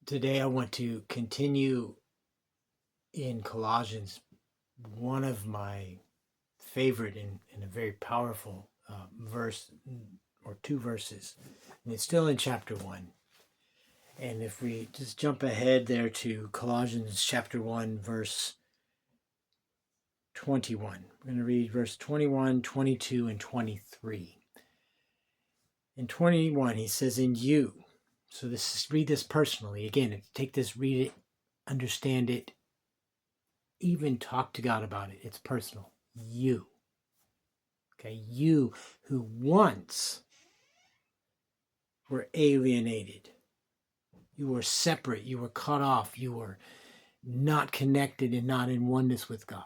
Today I want to continue in Colossians, one of my favorite and a very powerful verse or two verses. And it's still in chapter 1. And if we just jump ahead there to Colossians chapter 1, verse 21. We're going to read verse 21, 22, and 23. In 21, he says, "In you." So read this personally. Again, take this, read it, understand it, even talk to God about it. It's personal. You. Okay, you who once were alienated. You were separate. You were cut off. You were not connected and not in oneness with God.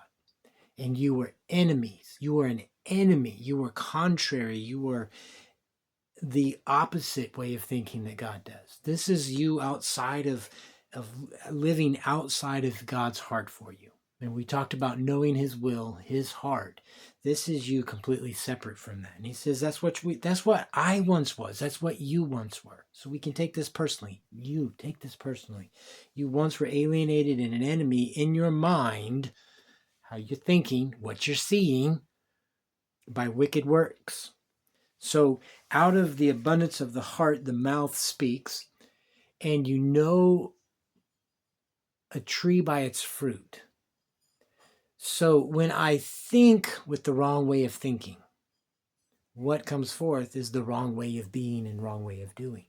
And you were enemies. You were an enemy. You were contrary. You were the opposite way of thinking that God does. This is you outside of living outside of God's heart for you. And we talked about knowing his will, his heart. This is you completely separate from that. And he says, that's what I once was. That's what you once were. So we can take this personally. You take this personally. You once were alienated and an enemy in your mind, how you're thinking, what you're seeing, by wicked works. So out of the abundance of the heart, the mouth speaks, and you know a tree by its fruit. So when I think with the wrong way of thinking, what comes forth is the wrong way of being and wrong way of doing.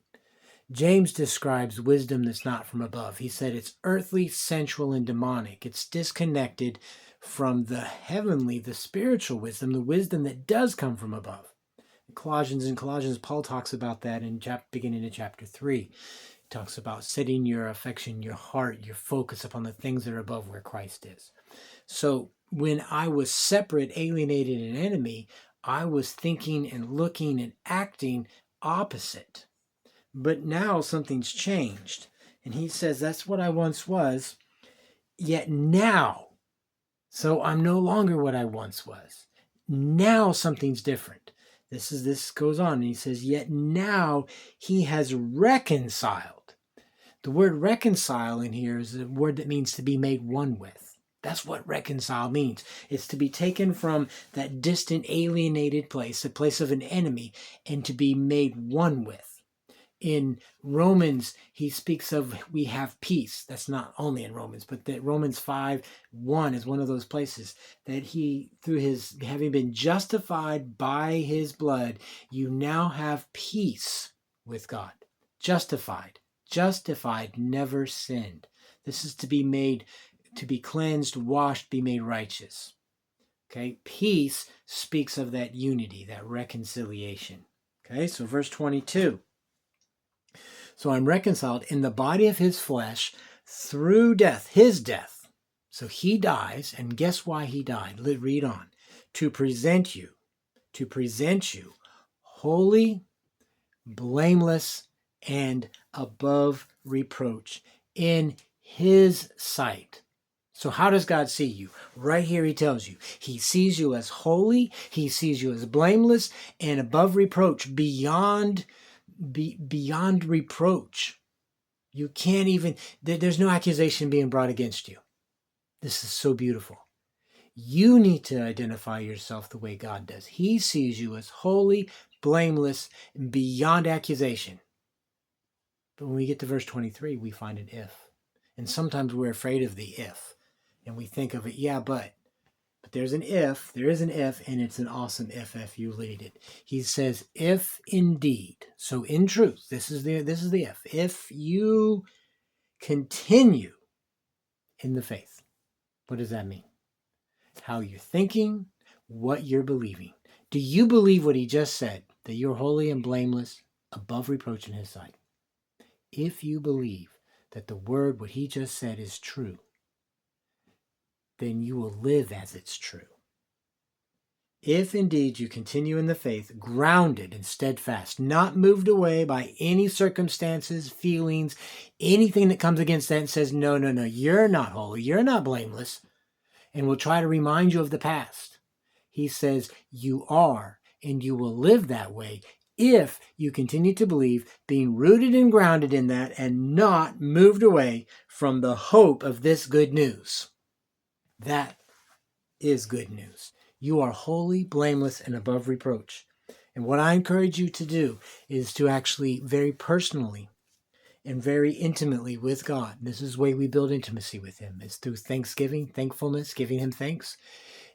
James describes wisdom that's not from above. He said it's earthly, sensual, and demonic. It's disconnected from the heavenly, the spiritual wisdom, the wisdom that does come from above. In Colossians, Paul talks about that in beginning of chapter 3. He talks about setting your affection, your heart, your focus upon the things that are above where Christ is. So when I was separate, alienated, and enemy, I was thinking and looking and acting opposite. But now something's changed. And he says, that's what I once was, yet now. So I'm no longer what I once was. Now something's different. This goes on, and he says, yet now he has reconciled. The word reconcile in here is a word that means to be made one with. That's what reconcile means. It's to be taken from that distant, alienated place, a place of an enemy, and to be made one with. In Romans, he speaks of we have peace. That's not only in Romans, but that Romans 5:1 is one of those places that he, through his having been justified by his blood, you now have peace with God. Justified, never sinned. This is to be made, to be cleansed, washed, be made righteous. Okay, peace speaks of that unity, that reconciliation. Okay, so verse 22. So I'm reconciled in the body of his flesh through death, his death. So he dies, and guess why he died? Read on. To present you holy, blameless, and above reproach in his sight. So how does God see you? Right here he tells you. He sees you as holy, he sees you as blameless, and above reproach, beyond reproach. You can't even, there's no accusation being brought against you. This is so beautiful. You need to identify yourself the way God does. He sees you as holy, blameless, and beyond accusation. But when we get to verse 23, we find an if. And sometimes we're afraid of the if. And we think of it, yeah, but there's an if, there is an if, and it's an awesome if you lead it. He says, if indeed, so in truth, this is the if you continue in the faith. What does that mean? How you're thinking, what you're believing. Do you believe what he just said, that you're holy and blameless, above reproach in his sight? If you believe that the word, what he just said, is true, then you will live as it's true. If indeed you continue in the faith, grounded and steadfast, not moved away by any circumstances, feelings, anything that comes against that and says, no, you're not holy, you're not blameless, and will try to remind you of the past. He says, you are, and you will live that way if you continue to believe, being rooted and grounded in that and not moved away from the hope of this good news. That is good news. You are holy, blameless, and above reproach. And what I encourage you to do is to actually very personally and very intimately with God. This is the way we build intimacy with Him, is through thanksgiving, thankfulness, giving Him thanks,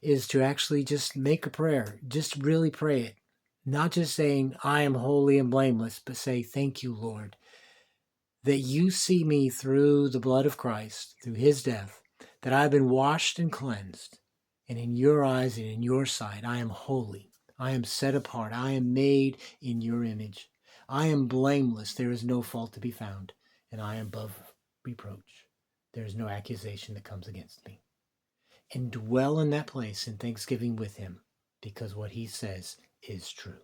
is to actually just make a prayer. Just really pray it. Not just saying, I am holy and blameless, but say, thank you, Lord, that you see me through the blood of Christ, through His death, that I've been washed and cleansed. And in your eyes and in your sight, I am holy. I am set apart. I am made in your image. I am blameless. There is no fault to be found. And I am above reproach. There is no accusation that comes against me. And dwell in that place in thanksgiving with Him, because what He says is true.